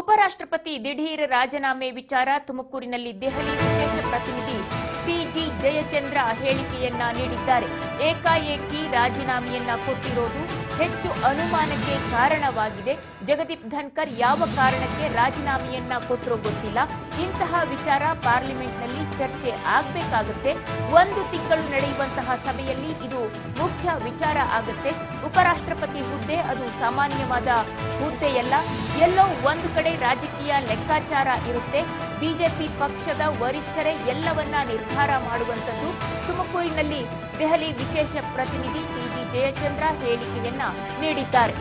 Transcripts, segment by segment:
ಉಪರಾಷ್ಟ್ರಪತಿ ದಿಢೀರ್ ರಾಜೀನಾಮೆ ವಿಚಾರ ತುಮಕೂರಿನಲ್ಲಿ ದೆಹಲಿ ವಿಶೇಷ ಪ್ರತಿನಿಧಿ ಟಿಜಿ ಜಯಚಂದ್ರ ಹೇಳಿಕೆಯನ್ನ ನೀಡಿದ್ದಾರೆ. ಏಕಾಏಕಿ ರಾಜೀನಾಮೆಯನ್ನ ಕೊಟ್ಟಿರೋದು ಹೆಚ್ಚು ಅನುಮಾನಕ್ಕೆ ಕಾರಣವಾಗಿದೆ. ಜಗದೀಪ್ ಧನ್ಕರ್ ಯಾವ ಕಾರಣಕ್ಕೆ ರಾಜೀನಾಮೆಯನ್ನ ಕೊಟ್ಟರೋ ಗೊತ್ತಿಲ್ಲ. ಇಂತಹ ವಿಚಾರ ಪಾರ್ಲಿಮೆಂಟ್ನಲ್ಲಿ ಚರ್ಚೆ ಆಗಬೇಕಾಗುತ್ತೆ. 1 ತಿಂಗಳು ನಡೆಯುವಂತಹ ಸಭೆಯಲ್ಲಿ ಇದು ಮುಖ್ಯ ವಿಚಾರ ಆಗುತ್ತೆ. ಉಪರಾಷ್ಟ್ರಪತಿ ಹುದ್ದೆ ಅದು ಸಾಮಾನ್ಯವಾದ ಹುದ್ದೆಯಲ್ಲ. ಎಲ್ಲೋ ಒಂದು ಕಡೆ ರಾಜಕೀಯ ಲೆಕ್ಕಾಚಾರ ಇರುತ್ತೆ. ಬಿಜೆಪಿ ಪಕ್ಷದ ವರಿಷ್ಠರೇ ಎಲ್ಲವನ್ನ ನಿರ್ಧಾರ ಮಾಡುವಂತದ್ದು. ತುಮಕೂರಿನಲ್ಲಿ ದೆಹಲಿ ವಿಶೇಷ ಪ್ರತಿನಿಧಿ ಟಿಜಿ ಜಯಚಂದ್ರ ಹೇಳಿಕೆಯನ್ನ ನೀಡಿದ್ದಾರೆ.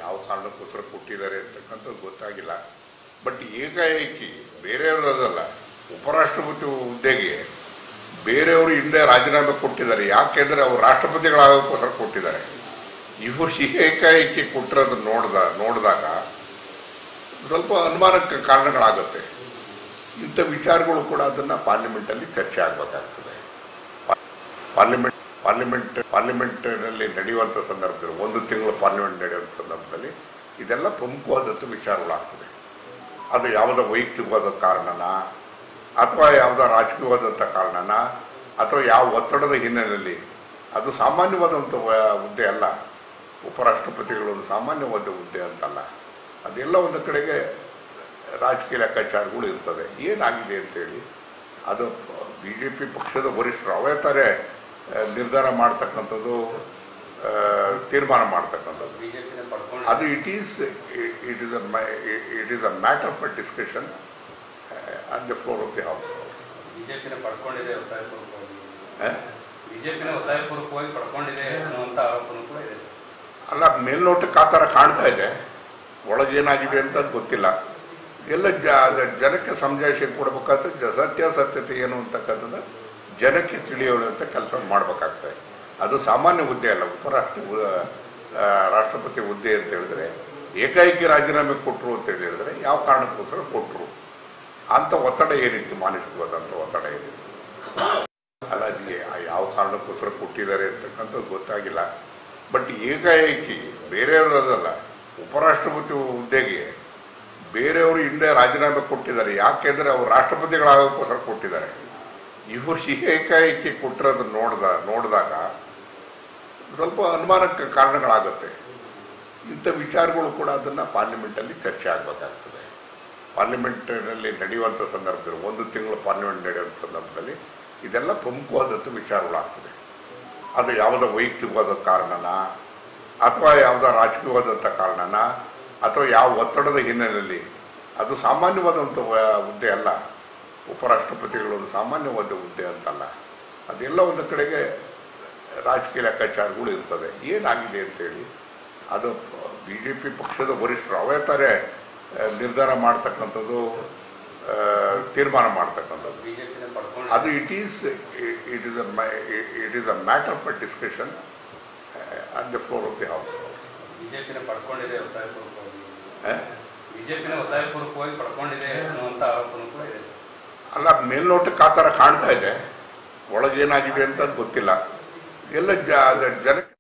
ಯಾವ ಕಾರಣಕ್ಕೋಸ್ಕರ ಕೊಟ್ಟಿದ್ದಾರೆ ಅಂತಕ್ಕಂಥದ್ದು ಗೊತ್ತಾಗಿಲ್ಲ. ಬಟ್ ಏಕಾಏಕಿ ಬೇರೆಯವರಲ್ಲ, ಉಪರಾಷ್ಟ್ರಪತಿ ಹುದ್ದೆಗೆ ಬೇರೆಯವರು ಹಿಂದೆ ರಾಜೀನಾಮೆ ಕೊಟ್ಟಿದ್ದಾರೆ. ಯಾಕೆಂದ್ರೆ ಅವರು ರಾಷ್ಟ್ರಪತಿಗಳಾಗೋಕ್ಕೋಸ್ಕರ ಕೊಟ್ಟಿದ್ದಾರೆ. ಇವರು ಏಕಾಏಕಿ ಕೊಟ್ಟಿರೋದು ನೋಡಿದಾಗ ಸ್ವಲ್ಪ ಅನುಮಾನಕ್ಕೆ ಕಾರಣಗಳಾಗುತ್ತೆ. ಇಂಥ ವಿಚಾರಗಳು ಕೂಡ ಅದನ್ನು ಪಾರ್ಲಿಮೆಂಟಲ್ಲಿ ಚರ್ಚೆ ಆಗಬೇಕಾಗ್ತದೆ. ಪಾರ್ಲಿಮೆಂಟ್ನಲ್ಲಿ ನಡೆಯುವಂಥ ಸಂದರ್ಭದಲ್ಲಿ 1 ತಿಂಗಳು ಪಾರ್ಲಿಮೆಂಟ್ ನಡೆಯುವಂಥ ಸಂದರ್ಭದಲ್ಲಿ ಇದೆಲ್ಲ ಪ್ರಮುಖವಾದಂಥ ವಿಚಾರಗಳಾಗ್ತದೆ. ಅದು ಯಾವುದೋ ವೈಯಕ್ತಿಕವಾದ ಕಾರಣನ ಅಥವಾ ಯಾವುದೋ ರಾಜಕೀಯವಾದಂಥ ಕಾರಣನ ಅಥವಾ ಯಾವ ಒತ್ತಡದ ಹಿನ್ನೆಲೆಯಲ್ಲಿ, ಅದು ಸಾಮಾನ್ಯವಾದಂಥ ಹುದ್ದೆ ಅಲ್ಲ. ಉಪರಾಷ್ಟ್ರಪತಿಗಳು ಒಂದು ಸಾಮಾನ್ಯವಾದ ಹುದ್ದೆ ಅಂತಲ್ಲ. ಅದೆಲ್ಲ ಒಂದು ಕಡೆಗೆ ರಾಜಕೀಯ ಲೆಕ್ಕಾಚಾರಗಳು ಇರ್ತದೆ. ಏನಾಗಿದೆ ಅಂತೇಳಿ ಅದು ಬಿಜೆಪಿ ಪಕ್ಷದ ವರಿಷ್ಠರು ಅವೇ ತಾರೆ ನಿರ್ಧಾರ ಮಾಡ್ತಕ್ಕಂಥದ್ದು, ತೀರ್ಮಾನ ಮಾಡ್ತಕ್ಕಂಥದ್ದು. ಅದು it is a matter for discussion on the floor of the house. ಅಲ್ಲ, ಮೇಲ್ನೋಟಕ್ಕೆ ಆ ಥರ ಕಾಣ್ತಾ ಇದೆ. ಒಳಗೇನಾಗಿದೆ ಅಂತ ಗೊತ್ತಿಲ್ಲ. ಎಲ್ಲ ಜನಕ್ಕೆ ಸಮಜಾಯಿಷಿ ಕೊಡಬೇಕಾದ್ರೆ ಸತ್ಯಾಸತ್ಯತೆ ಏನು ಅಂತಕ್ಕಂಥದ್ದು ಜನಕ್ಕೆ ತಿಳಿಯುವಂಥ ಕೆಲಸ ಮಾಡಬೇಕಾಗ್ತದೆ. ಅದು ಸಾಮಾನ್ಯ ಹುದ್ದೆ ಅಲ್ಲ. ರಾಷ್ಟ್ರಪತಿ ಹುದ್ದೆ ಅಂತ ಹೇಳಿದ್ರೆ ಏಕಾಏಕಿ ರಾಜೀನಾಮೆ ಕೊಟ್ಟರು ಅಂತ ಹೇಳಿದ್ರೆ ಯಾವ ಕಾರಣಕ್ಕೋಸ್ಕರ ಕೊಟ್ಟರು ಅಂತ ಒತ್ತಡ ಏನಿತ್ತು, ಮಾನಸಿಕವಾದಂಥ ಒತ್ತಡ ಏನಿತ್ತು. ಅಲ್ಲ, ಯಾವ ಕಾರಣಕ್ಕೋಸ್ಕರ ಕೊಟ್ಟಿದ್ದಾರೆ ಅಂತಕ್ಕಂಥದ್ದು ಗೊತ್ತಾಗಿಲ್ಲ. ಬಟ್ ಏಕಾಏಕಿ ಬೇರೆಯವರಲ್ಲ, ಉಪರಾಷ್ಟ್ರಪತಿ ಹುದ್ದೆಗೆ ಬೇರೆಯವರು ಹಿಂದೆ ರಾಜೀನಾಮೆ ಕೊಟ್ಟಿದ್ದಾರೆ. ಯಾಕೆಂದ್ರೆ ಅವರು ರಾಷ್ಟ್ರಪತಿಗಳಾಗೋಕ್ಕೋಸ್ಕರ ಕೊಟ್ಟಿದ್ದಾರೆ. ಇವರು ಏಕಾಏಕಿ ಕೊಟ್ಟಿರೋದು ನೋಡಿದಾಗ ಸ್ವಲ್ಪ ಅನುಮಾನಕ್ಕೆ ಕಾರಣಗಳಾಗುತ್ತೆ. ಇಂಥ ವಿಚಾರಗಳು ಕೂಡ ಅದನ್ನು ಪಾರ್ಲಿಮೆಂಟಲ್ಲಿ ಚರ್ಚೆ ಆಗಬೇಕಾಗ್ತದೆ. ಪಾರ್ಲಿಮೆಂಟ್ನಲ್ಲಿ ನಡೆಯುವಂಥ ಸಂದರ್ಭದಲ್ಲಿ 1 ತಿಂಗಳು ಪಾರ್ಲಿಮೆಂಟ್ ನಡೆಯುವಂಥ ಸಂದರ್ಭದಲ್ಲಿ ಇದೆಲ್ಲ ಪ್ರಮುಖವಾದಂಥ ವಿಚಾರಗಳಾಗ್ತದೆ. ಅದು ಯಾವುದೋ ವೈಯಕ್ತಿಕವಾದ ಕಾರಣನ ಅಥವಾ ಯಾವುದೋ ರಾಜಕೀಯವಾದಂಥ ಕಾರಣನ ಅಥವಾ ಯಾವ ಒತ್ತಡದ ಹಿನ್ನೆಲೆಯಲ್ಲಿ, ಅದು ಸಾಮಾನ್ಯವಾದಂಥ ಹುದ್ದೆ ಅಲ್ಲ. ಉಪರಾಷ್ಟ್ರಪತಿಗಳು ಒಂದು ಸಾಮಾನ್ಯವಾದ ಹುದ್ದೆ ಅಂತಲ್ಲ. ಅದೆಲ್ಲ ಒಂದು ಕಡೆಗೆ ರಾಜಕೀಯ ಲೆಕ್ಕಾಚಾರಗಳು ಇರ್ತದೆ. ಏನಾಗಿದೆ ಅಂತೇಳಿ ಅದು ಬಿಜೆಪಿ ಪಕ್ಷದ ವರಿಷ್ಠರು ಅವೇ ತಾರೆ ನಿರ್ಧಾರ ಮಾಡ್ತಕ್ಕಂಥದ್ದು, ತೀರ್ಮಾನ ಮಾಡ್ತಕ್ಕಂಥದ್ದು. ಅದು it is a matter for discussion on the floor of the house. ಅಲ್ಲ, ಮೇಲ್ನೋಟಕ್ಕೆ ಆ ಥರ ಕಾಣ್ತಾ ಇದೆ. ಒಳಗೇನಾಗಿದೆ ಅಂತ ಗೊತ್ತಿಲ್ಲ. ಎಲ್ಲ ಜನಕ್ಕೆ